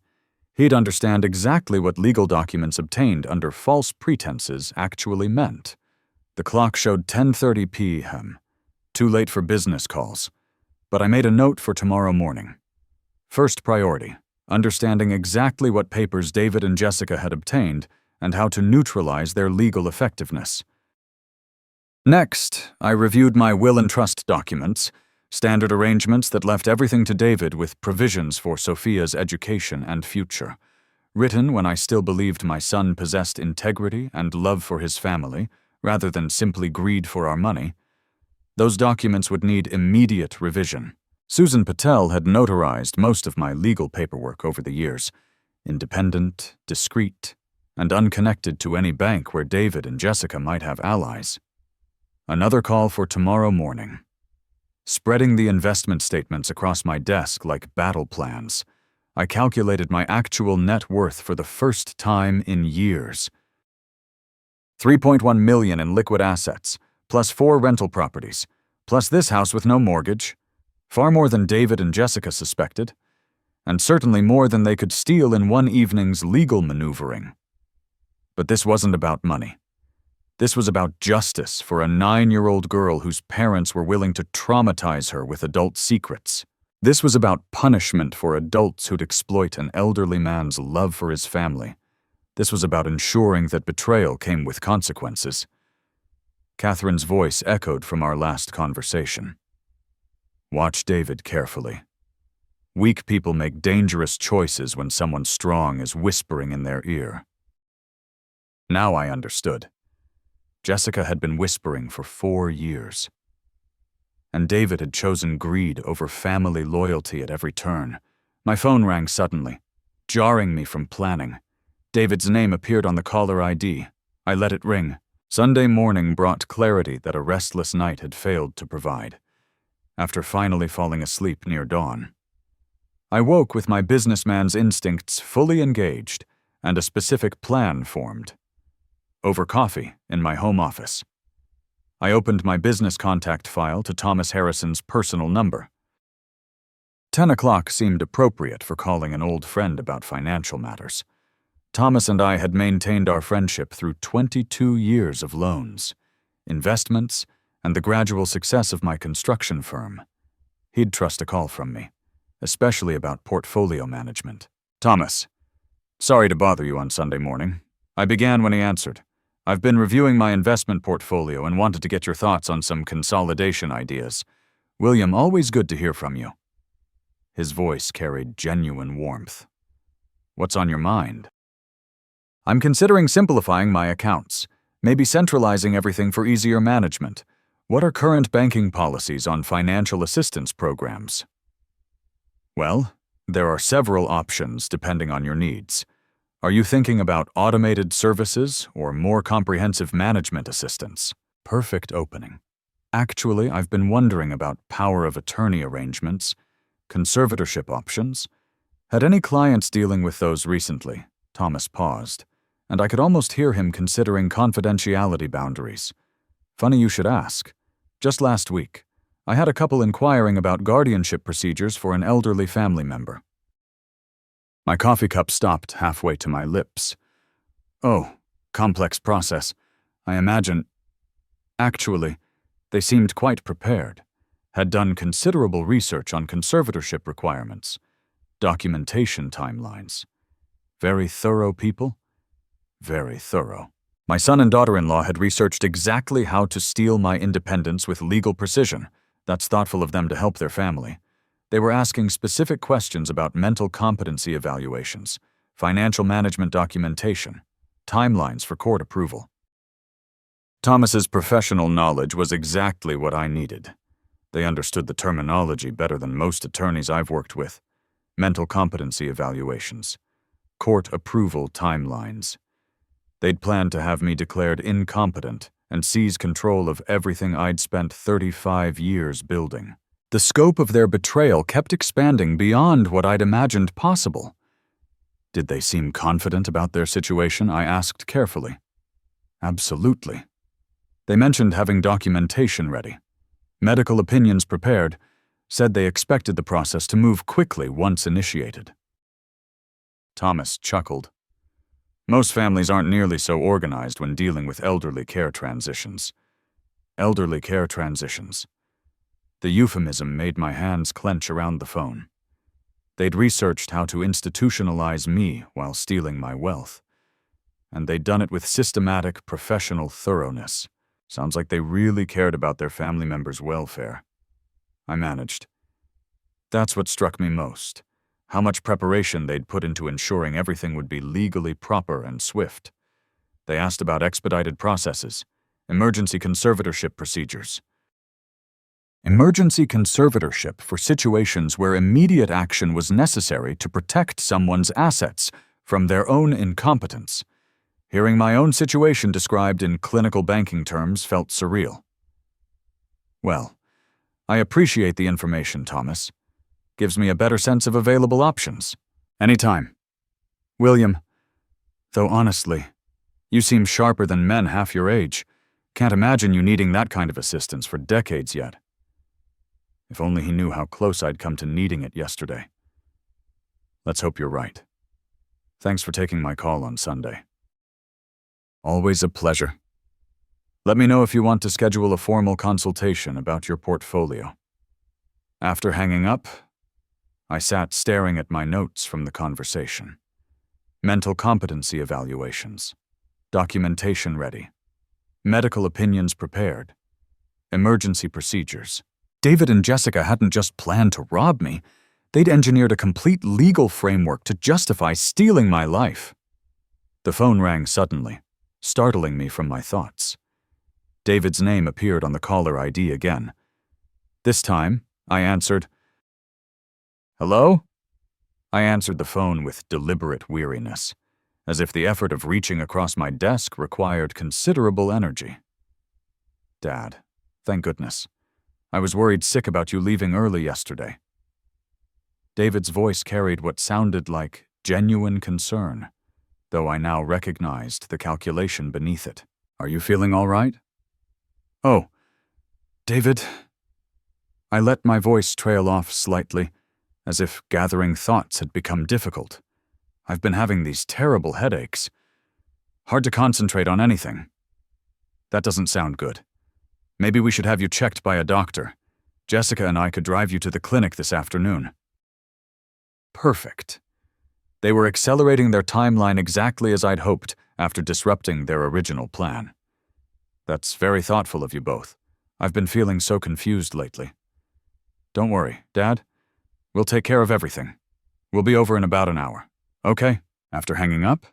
he'd understand exactly what legal documents obtained under false pretenses actually meant. The clock showed 10:30 p.m., too late for business calls, but I made a note for tomorrow morning. First priority, understanding exactly what papers David and Jessica had obtained and how to neutralize their legal effectiveness. Next, I reviewed my will and trust documents, standard arrangements that left everything to David with provisions for Sophia's education and future. Written when I still believed my son possessed integrity and love for his family, rather than simply greed for our money. Those documents would need immediate revision. Susan Patel had notarized most of my legal paperwork over the years, independent, discreet, and unconnected to any bank where David and Jessica might have allies. Another call for tomorrow morning. Spreading the investment statements across my desk like battle plans, I calculated my actual net worth for the first time in years. $3.1 million in liquid assets, plus 4 rental properties, plus this house with no mortgage, far more than David and Jessica suspected, and certainly more than they could steal in one evening's legal maneuvering. But this wasn't about money. This was about justice for a 9-year-old girl whose parents were willing to traumatize her with adult secrets. This was about punishment for adults who'd exploit an elderly man's love for his family. This was about ensuring that betrayal came with consequences. Catherine's voice echoed from our last conversation. Watch David carefully. Weak people make dangerous choices when someone strong is whispering in their ear. Now I understood. Jessica had been whispering for 4 years. And David had chosen greed over family loyalty at every turn. My phone rang suddenly, jarring me from planning. David's name appeared on the caller ID. I let it ring. Sunday morning brought clarity that a restless night had failed to provide. After finally falling asleep near dawn, I woke with my businessman's instincts fully engaged and a specific plan formed. Over coffee in my home office, I opened my business contact file to Thomas Harrison's personal number. 10 o'clock seemed appropriate for calling an old friend about financial matters. Thomas and I had maintained our friendship through 22 years of loans, investments, and the gradual success of my construction firm. He'd trust a call from me, especially about portfolio management. Thomas, sorry to bother you on Sunday morning. I began when he answered. I've been reviewing my investment portfolio and wanted to get your thoughts on some consolidation ideas. William, always good to hear from you. His voice carried genuine warmth. What's on your mind? I'm considering simplifying my accounts, maybe centralizing everything for easier management. What are current banking policies on financial assistance programs? Well, there are several options depending on your needs. Are you thinking about automated services or more comprehensive management assistance? Perfect opening. Actually, I've been wondering about power of attorney arrangements, conservatorship options. Had any clients dealing with those recently? Thomas paused, and I could almost hear him considering confidentiality boundaries. Funny you should ask. Just last week, I had a couple inquiring about guardianship procedures for an elderly family member. My coffee cup stopped halfway to my lips. Oh, complex process. I imagine. Actually, they seemed quite prepared, had done considerable research on conservatorship requirements, documentation timelines. Very thorough people? Very thorough. My son and daughter-in-law had researched exactly how to steal my independence with legal precision. That's thoughtful of them to help their family. They were asking specific questions about mental competency evaluations, financial management documentation, timelines for court approval. Thomas's professional knowledge was exactly what I needed. They understood the terminology better than most attorneys I've worked with. Mental competency evaluations, court approval timelines. They'd planned to have me declared incompetent and seize control of everything I'd spent 35 years building. The scope of their betrayal kept expanding beyond what I'd imagined possible. Did they seem confident about their situation? I asked carefully. Absolutely. They mentioned having documentation ready, medical opinions prepared, said they expected the process to move quickly once initiated. Thomas chuckled. Most families aren't nearly so organized when dealing with elderly care transitions. Elderly care transitions. The euphemism made my hands clench around the phone. They'd researched how to institutionalize me while stealing my wealth. And they'd done it with systematic, professional thoroughness. Sounds like they really cared about their family members' welfare. I managed. That's what struck me most. How much preparation they'd put into ensuring everything would be legally proper and swift. They asked about expedited processes, emergency conservatorship procedures. Emergency conservatorship for situations where immediate action was necessary to protect someone's assets from their own incompetence. Hearing my own situation described in clinical banking terms felt surreal. Well, I appreciate the information, Thomas. Gives me a better sense of available options. Anytime. William, though honestly, you seem sharper than men half your age. Can't imagine you needing that kind of assistance for decades yet. If only he knew how close I'd come to needing it yesterday. Let's hope you're right. Thanks for taking my call on Sunday. Always a pleasure. Let me know if you want to schedule a formal consultation about your portfolio. After hanging up, I sat staring at my notes from the conversation. Mental competency evaluations, documentation ready, medical opinions prepared, emergency procedures. David and Jessica hadn't just planned to rob me, they'd engineered a complete legal framework to justify stealing my life. The phone rang suddenly, startling me from my thoughts. David's name appeared on the caller ID again. This time, I answered. Hello? I answered the phone with deliberate weariness, as if the effort of reaching across my desk required considerable energy. Dad, thank goodness. I was worried sick about you leaving early yesterday. David's voice carried what sounded like genuine concern, though I now recognized the calculation beneath it. Are you feeling all right? Oh, David. I let my voice trail off slightly, as if gathering thoughts had become difficult. I've been having these terrible headaches. Hard to concentrate on anything. That doesn't sound good. Maybe we should have you checked by a doctor. Jessica and I could drive you to the clinic this afternoon. Perfect. They were accelerating their timeline exactly as I'd hoped after disrupting their original plan. That's very thoughtful of you both. I've been feeling so confused lately. Don't worry, Dad. We'll take care of everything. We'll be over in about an hour. Okay? After hanging up,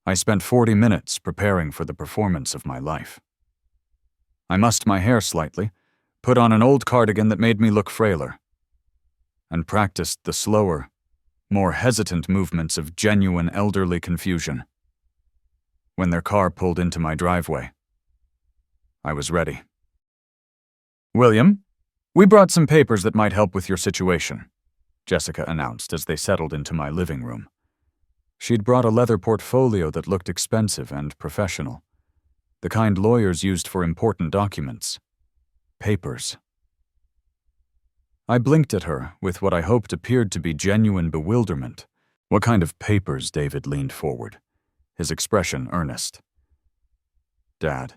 I spent 40 minutes preparing for the performance of my life. I mussed my hair slightly, put on an old cardigan that made me look frailer, and practiced the slower, more hesitant movements of genuine elderly confusion. When their car pulled into my driveway, I was ready. William, we brought some papers that might help with your situation, Jessica announced as they settled into my living room. She'd brought a leather portfolio that looked expensive and professional, the kind lawyers used for important documents. Papers. I blinked at her with what I hoped appeared to be genuine bewilderment. What kind of papers? David leaned forward, his expression earnest. Dad,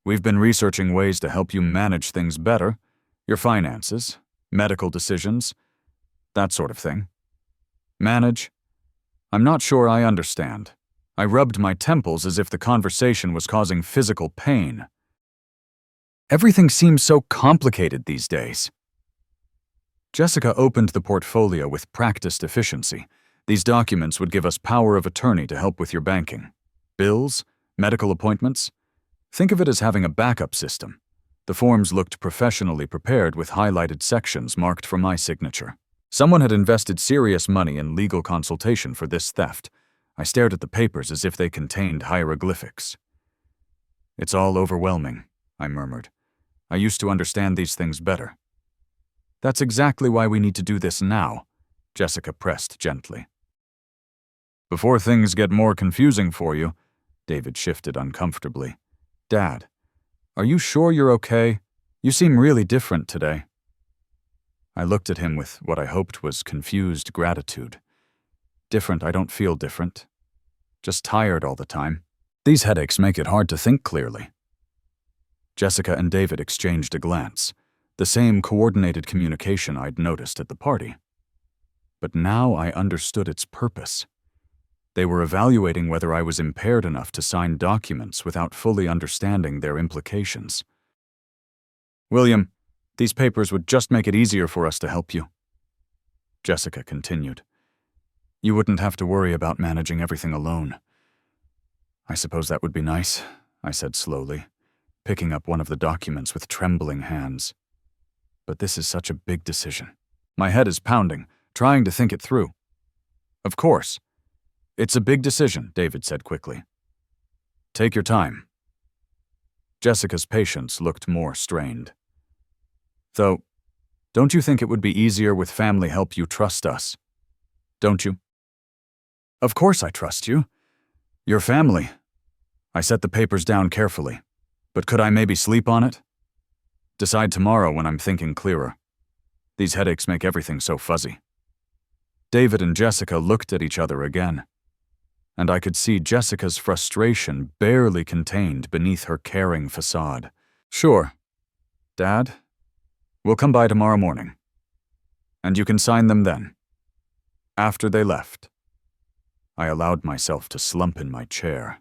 we've been researching ways to help you manage things better, your finances, medical decisions, that sort of thing. Manage? I'm not sure I understand. I rubbed my temples as if the conversation was causing physical pain. Everything seems so complicated these days. Jessica opened the portfolio with practiced efficiency. These documents would give us power of attorney to help with your banking. Bills, medical appointments. Think of it as having a backup system. The forms looked professionally prepared with highlighted sections marked for my signature. Someone had invested serious money in legal consultation for this theft. I stared at the papers as if they contained hieroglyphics. It's all overwhelming, I murmured. I used to understand these things better. That's exactly why we need to do this now, Jessica pressed gently. Before things get more confusing for you, David shifted uncomfortably. Dad, are you sure you're okay? You seem really different today. I looked at him with what I hoped was confused gratitude. Different? I don't feel different. Just tired all the time. These headaches make it hard to think clearly. Jessica and David exchanged a glance, the same coordinated communication I'd noticed at the party. But now I understood its purpose. They were evaluating whether I was impaired enough to sign documents without fully understanding their implications. William, these papers would just make it easier for us to help you. Jessica continued. You wouldn't have to worry about managing everything alone. I suppose that would be nice, I said slowly, picking up one of the documents with trembling hands. But this is such a big decision. My head is pounding, trying to think it through. Of course. It's a big decision, David said quickly. Take your time. Jessica's patience looked more strained. Though, don't you think it would be easier with family help? You trust us, don't you? Of course I trust you. Your family. I set the papers down carefully. But could I maybe sleep on it? Decide tomorrow when I'm thinking clearer. These headaches make everything so fuzzy. David and Jessica looked at each other again. and I could see Jessica's frustration barely contained beneath her caring facade. "Sure, Dad. We'll come by tomorrow morning. And you can sign them then." After they left, I allowed myself to slump in my chair,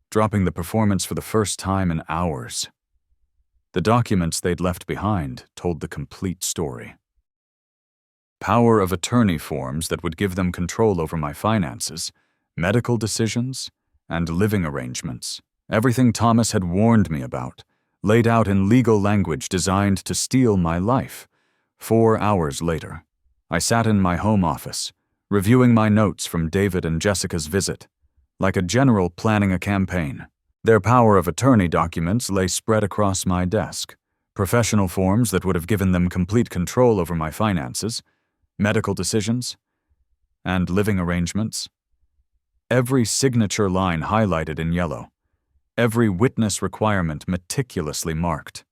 dropping the performance for the first time in hours. The documents they'd left behind told the complete story. Power of attorney forms that would give them control over my finances, medical decisions, and living arrangements. Everything Thomas had warned me about, laid out in legal language designed to steal my life. 4 hours later, I sat in my home office, reviewing my notes from David and Jessica's visit, like a general planning a campaign. Their power of attorney documents lay spread across my desk, professional forms that would have given them complete control over my finances, medical decisions, and living arrangements. Every signature line highlighted in yellow, every witness requirement meticulously marked.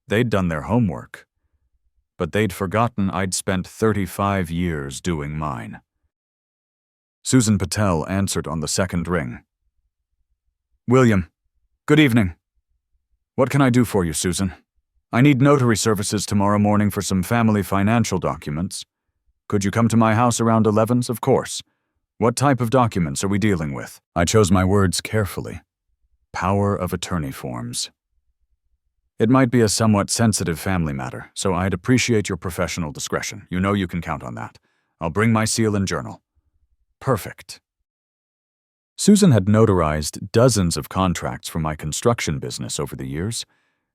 They'd done their homework, but they'd forgotten I'd spent 35 years doing mine. Susan Patel answered on the second ring. "William, good evening. What can I do for you, Susan? I need notary services tomorrow morning for some family financial documents. Could you come to my house around 11? Of course. What type of documents are we dealing with?" I chose my words carefully. Power of attorney forms. It might be a somewhat sensitive family matter, so I'd appreciate your professional discretion. You know you can count on that. I'll bring my seal and journal. Perfect. Susan had notarized dozens of contracts for my construction business over the years.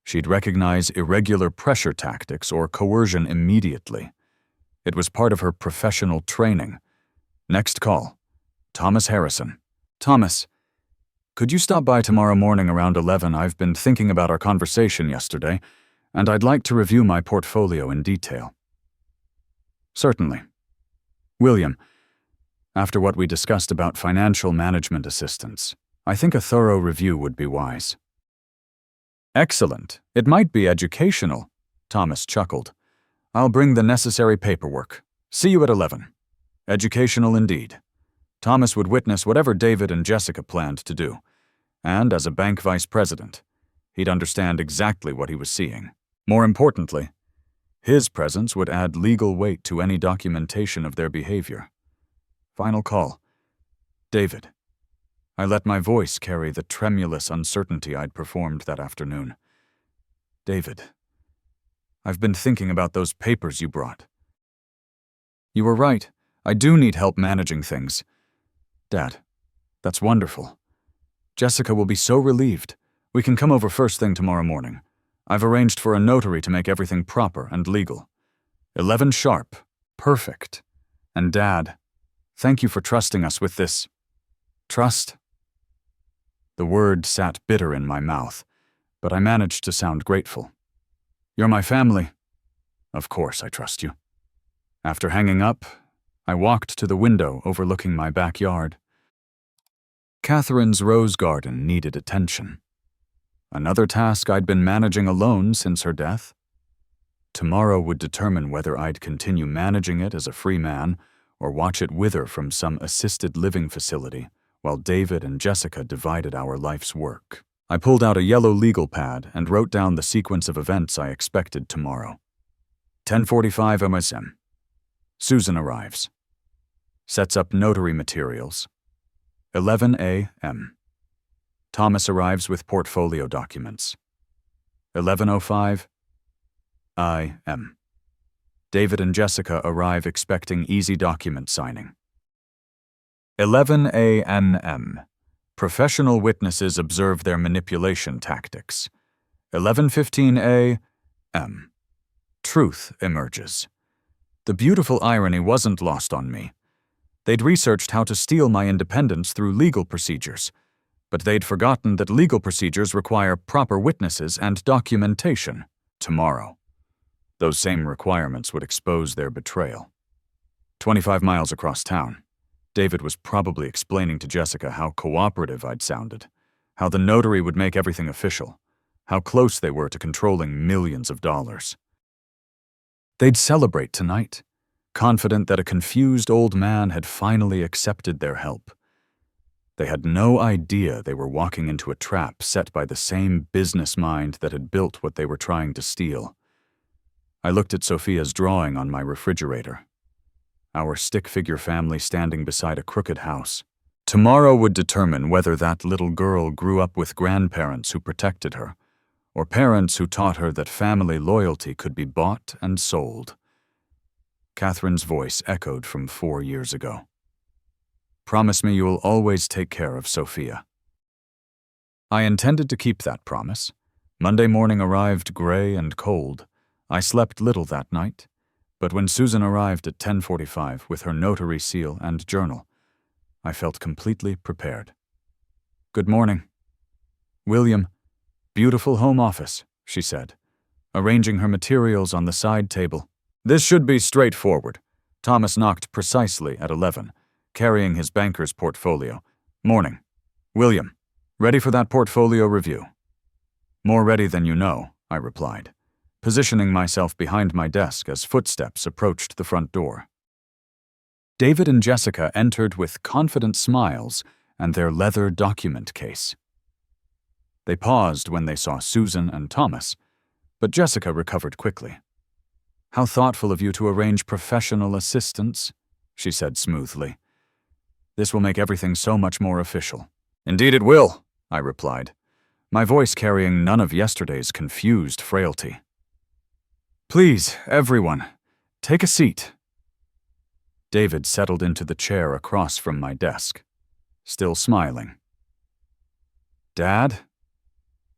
She'd recognize irregular pressure tactics or coercion immediately. It was part of her professional training. Next call. Thomas Harrison. "Thomas, could you stop by tomorrow morning around 11? I've been thinking about our conversation yesterday, and I'd like to review my portfolio in detail." "Certainly. William, after what we discussed about financial management assistance, I think a thorough review would be wise." "Excellent. It might be educational," Thomas chuckled. "I'll bring the necessary paperwork. See you at 11. Educational indeed. Thomas would witness whatever David and Jessica planned to do, and as a bank vice president, he'd understand exactly what he was seeing. More importantly, his presence would add legal weight to any documentation of their behavior. Final call. David. I let my voice carry the tremulous uncertainty I'd performed that afternoon. "David, I've been thinking about those papers you brought." "You were right. I do need help managing things." "Dad, that's wonderful. Jessica will be so relieved. We can come over first thing tomorrow morning. I've arranged for a notary to make everything proper and legal. 11 sharp. Perfect. And Dad, thank you for trusting us with this. Trust?" The word sat bitter in my mouth, but I managed to sound grateful. "You're my family. Of course I trust you." After hanging up, I walked to the window overlooking my backyard. Catherine's rose garden needed attention. Another task I'd been managing alone since her death. Tomorrow would determine whether I'd continue managing it as a free man or watch it wither from some assisted living facility while David and Jessica divided our life's work. I pulled out a yellow legal pad and wrote down the sequence of events I expected tomorrow. 10:45 MSM. Susan arrives. Sets up notary materials. 11 a.m. Thomas arrives with portfolio documents. 11:05 a.m. David and Jessica arrive expecting easy document signing. 11 a.m. Professional witnesses observe their manipulation tactics. 11:15 a.m. Truth emerges. The beautiful irony wasn't lost on me. They'd researched how to steal my independence through legal procedures, but they'd forgotten that legal procedures require proper witnesses and documentation. Tomorrow, those same requirements would expose their betrayal. 25 miles across town, David was probably explaining to Jessica how cooperative I'd sounded, how the notary would make everything official, how close they were to controlling millions of dollars. They'd celebrate tonight, confident that a confused old man had finally accepted their help. They had no idea they were walking into a trap set by the same business mind that had built what they were trying to steal. I looked at Sophia's drawing on my refrigerator. Our stick-figure family standing beside a crooked house. Tomorrow would determine whether that little girl grew up with grandparents who protected her, or parents who taught her that family loyalty could be bought and sold. Catherine's voice echoed from 4 years ago. Promise me you will always take care of Sophia. I intended to keep that promise. Monday morning arrived gray and cold. I slept little that night, but when Susan arrived at 10:45 with her notary seal and journal, I felt completely prepared. Good morning. William, beautiful home office, she said, arranging her materials on the side table. This should be straightforward. Thomas knocked precisely at 11, carrying his banker's portfolio. Morning. William, ready for that portfolio review? More ready than you know, I replied, positioning myself behind my desk as footsteps approached the front door. David and Jessica entered with confident smiles and their leather document case. They paused when they saw Susan and Thomas, but Jessica recovered quickly. How thoughtful of you to arrange professional assistance, she said smoothly. This will make everything so much more official. Indeed it will, I replied, my voice carrying none of yesterday's confused frailty. Please, everyone, take a seat. David settled into the chair across from my desk, still smiling. Dad,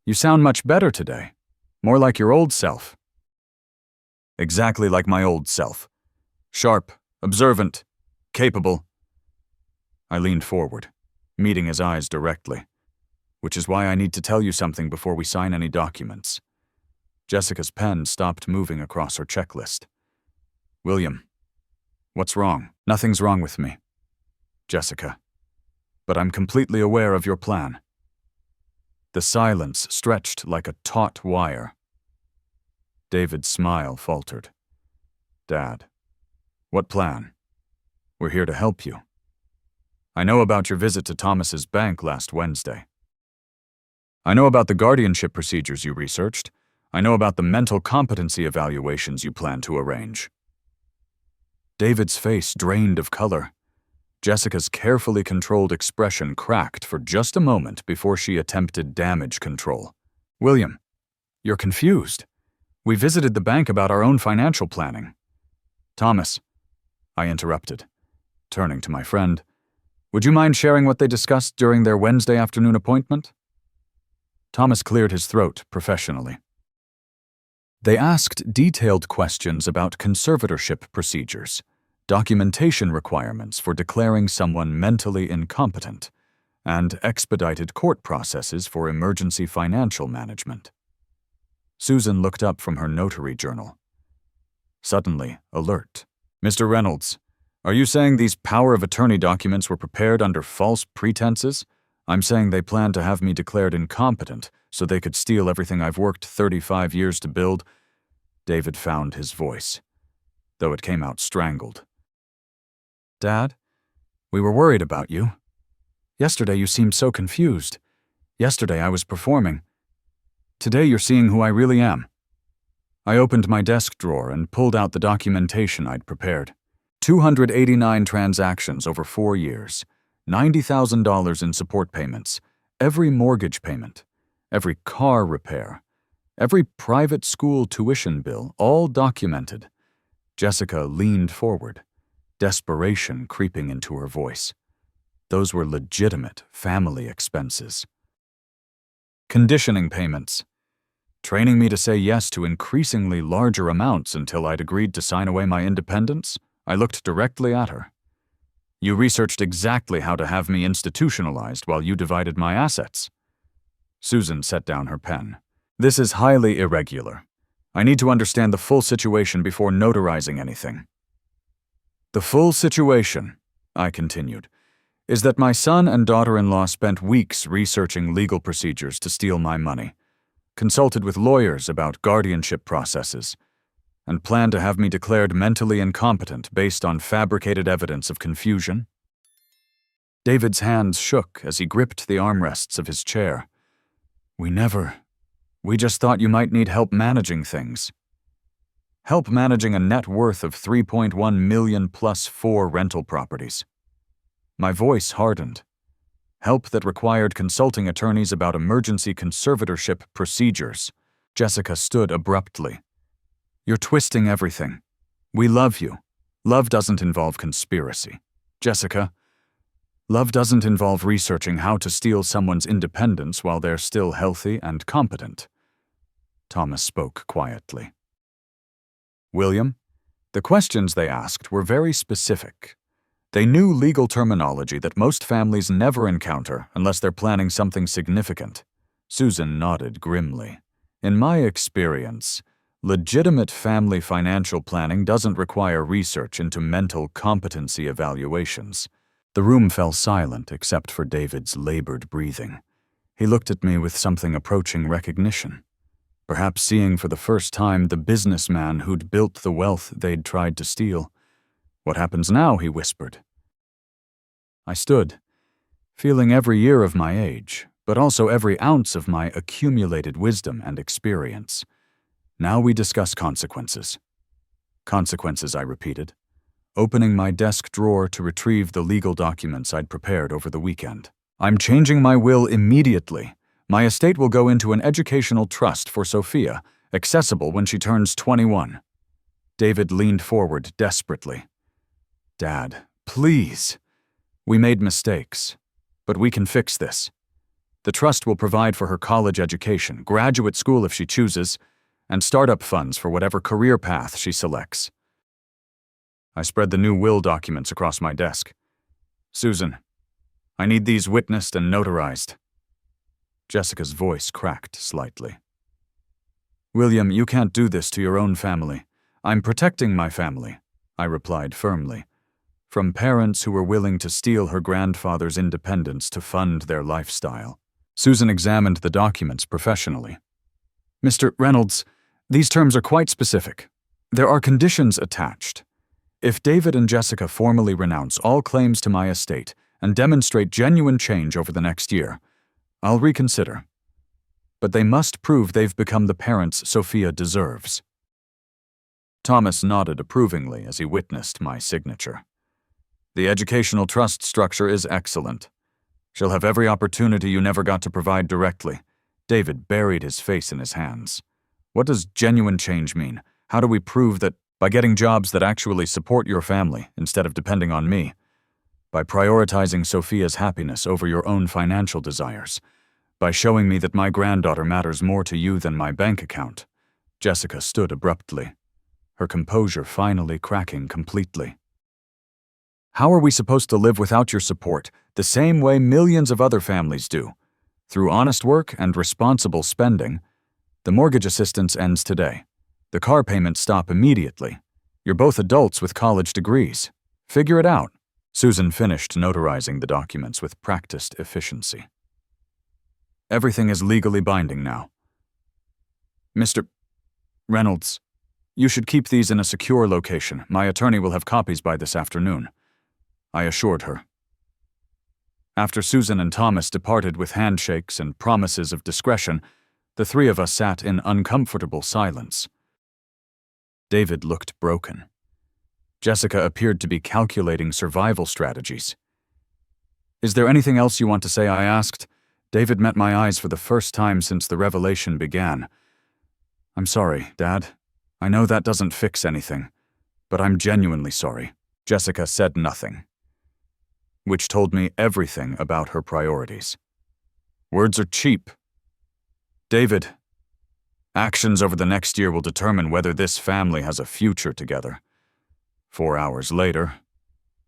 you sound much better today, more like your old self. Exactly like my old self. Sharp, observant, capable. I leaned forward, meeting his eyes directly, which is why I need to tell you something before we sign any documents. Jessica's pen stopped moving across her checklist. William, what's wrong? Nothing's wrong with me, Jessica, but I'm completely aware of your plan. The silence stretched like a taut wire. David's smile faltered. Dad, what plan? We're here to help you. I know about your visit to Thomas's bank last Wednesday. I know about the guardianship procedures you researched. I know about the mental competency evaluations you plan to arrange. David's face drained of color. Jessica's carefully controlled expression cracked for just a moment before she attempted damage control. William, you're confused. We visited the bank about our own financial planning. Thomas, I interrupted, turning to my friend, would you mind sharing what they discussed during their Wednesday afternoon appointment? Thomas cleared his throat professionally. They asked detailed questions about conservatorship procedures, documentation requirements for declaring someone mentally incompetent, and expedited court processes for emergency financial management. Susan looked up from her notary journal. Suddenly, alert. Mr. Reynolds, are you saying these power of attorney documents were prepared under false pretenses? I'm saying they planned to have me declared incompetent so they could steal everything I've worked 35 years to build. David found his voice, though it came out strangled. Dad, we were worried about you. Yesterday you seemed so confused. Yesterday I was performing. Today you're seeing who I really am. I opened my desk drawer and pulled out the documentation I'd prepared. 289 transactions over 4 years, $90,000 in support payments, every mortgage payment, every car repair, every private school tuition bill, all documented. Jessica leaned forward, desperation creeping into her voice. Those were legitimate family expenses. Conditioning payments, training me to say yes to increasingly larger amounts until I'd agreed to sign away my independence. I looked directly at her. You researched exactly how to have me institutionalized while you divided my assets. Susan set down her pen. This is highly irregular. I need to understand the full situation before notarizing anything. The full situation, I continued, is that my son and daughter-in-law spent weeks researching legal procedures to steal my money, consulted with lawyers about guardianship processes, and planned to have me declared mentally incompetent based on fabricated evidence of confusion. David's hands shook as he gripped the armrests of his chair. We just thought you might need help managing things. Help managing a net worth of $3.1 million plus 4 rental properties. My voice hardened. Help that required consulting attorneys about emergency conservatorship procedures. Jessica stood abruptly. You're twisting everything. We love you. Love doesn't involve conspiracy. Jessica, love doesn't involve researching how to steal someone's independence while they're still healthy and competent. Thomas spoke quietly. William, the questions they asked were very specific. They knew legal terminology that most families never encounter unless they're planning something significant. Susan nodded grimly. In my experience, legitimate family financial planning doesn't require research into mental competency evaluations. The room fell silent except for David's labored breathing. He looked at me with something approaching recognition. Perhaps seeing for the first time the businessman who'd built the wealth they'd tried to steal. What happens now? He whispered. I stood, feeling every year of my age, but also every ounce of my accumulated wisdom and experience. Now we discuss consequences. Consequences, I repeated, opening my desk drawer to retrieve the legal documents I'd prepared over the weekend. I'm changing my will immediately. My estate will go into an educational trust for Sophia, accessible when she turns 21. David leaned forward desperately. Dad, please. We made mistakes, but we can fix this. The trust will provide for her college education, graduate school if she chooses, and startup funds for whatever career path she selects. I spread the new will documents across my desk. Susan, I need these witnessed and notarized. Jessica's voice cracked slightly. William, you can't do this to your own family. I'm protecting my family, I replied firmly, from parents who were willing to steal her grandfather's independence to fund their lifestyle. Susan examined the documents professionally. Mr. Reynolds, these terms are quite specific. There are conditions attached. If David and Jessica formally renounce all claims to my estate and demonstrate genuine change over the next year, I'll reconsider. But they must prove they've become the parents Sophia deserves. Thomas nodded approvingly as he witnessed my signature. The educational trust structure is excellent. She'll have every opportunity you never got to provide directly. David buried his face in his hands. What does genuine change mean? How do we prove that? By getting jobs that actually support your family instead of depending on me. By prioritizing Sophia's happiness over your own financial desires. By showing me that my granddaughter matters more to you than my bank account. Jessica stood abruptly, her composure finally cracking completely. How are we supposed to live without your support, the same way millions of other families do? Through honest work and responsible spending. The mortgage assistance ends today. The car payments stop immediately. You're both adults with college degrees. Figure it out. Susan finished notarizing the documents with practiced efficiency. Everything is legally binding now. Mr. Reynolds, you should keep these in a secure location. My attorney will have copies by this afternoon, I assured her. After Susan and Thomas departed with handshakes and promises of discretion, the three of us sat in uncomfortable silence. David looked broken. Jessica appeared to be calculating survival strategies. Is there anything else you want to say? I asked. David met my eyes for the first time since the revelation began. I'm sorry, Dad. I know that doesn't fix anything, but I'm genuinely sorry. Jessica said nothing, which told me everything about her priorities. Words are cheap. David, actions over the next year will determine whether this family has a future together. 4 hours later,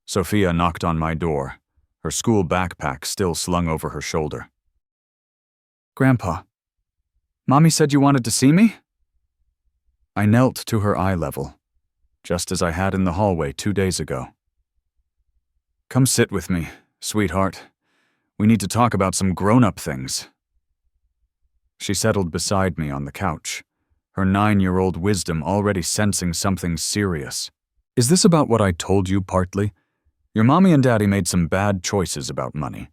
Sophia knocked on my door, her school backpack still slung over her shoulder. Grandpa, Mommy said you wanted to see me? I knelt to her eye level, just as I had in the hallway 2 days ago. Come sit with me, sweetheart. We need to talk about some grown-up things. She settled beside me on the couch, her 9-year-old wisdom already sensing something serious. Is this about what I told you partly? Your mommy and daddy made some bad choices about money,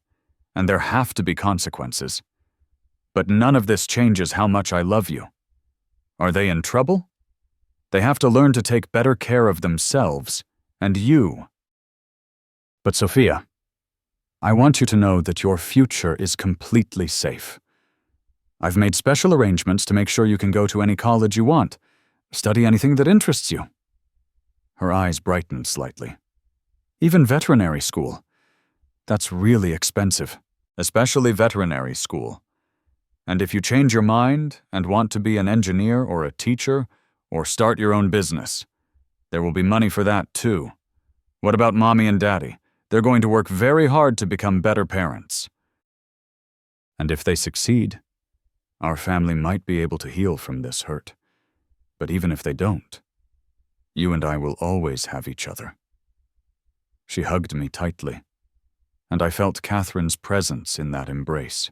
and there have to be consequences. But none of this changes how much I love you. Are they in trouble? They have to learn to take better care of themselves and you. But Sophia, I want you to know that your future is completely safe. I've made special arrangements to make sure you can go to any college you want, study anything that interests you. Her eyes brightened slightly. Even veterinary school. That's really expensive, especially veterinary school. And if you change your mind and want to be an engineer or a teacher or start your own business, there will be money for that too. What about mommy and daddy? They're going to work very hard to become better parents. And if they succeed, our family might be able to heal from this hurt. But even if they don't, you and I will always have each other. She hugged me tightly, and I felt Catherine's presence in that embrace.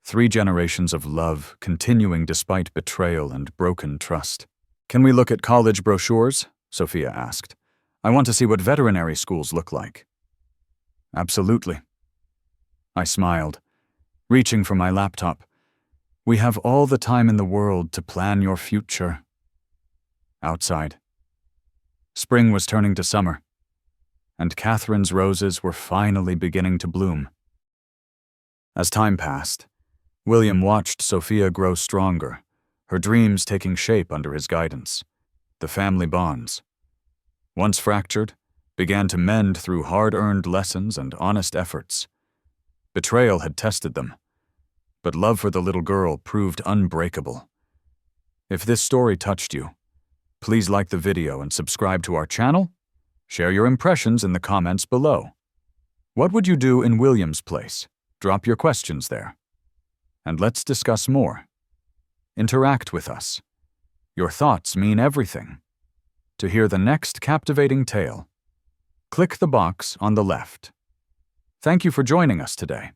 3 generations of love continuing despite betrayal and broken trust. Can we look at college brochures? Sophia asked. I want to see what veterinary schools look like. Absolutely. I smiled, reaching for my laptop. We have all the time in the world to plan your future. Outside. Spring was turning to summer, and Catherine's roses were finally beginning to bloom. As time passed, William watched Sophia grow stronger, her dreams taking shape under his guidance. The family bonds, once fractured, began to mend through hard-earned lessons and honest efforts. Betrayal had tested them, but love for the little girl proved unbreakable. If this story touched you, please like the video and subscribe to our channel. Share your impressions in the comments below. What would you do in William's place? Drop your questions there. And let's discuss more. Interact with us. Your thoughts mean everything. To hear the next captivating tale, click the box on the left. Thank you for joining us today.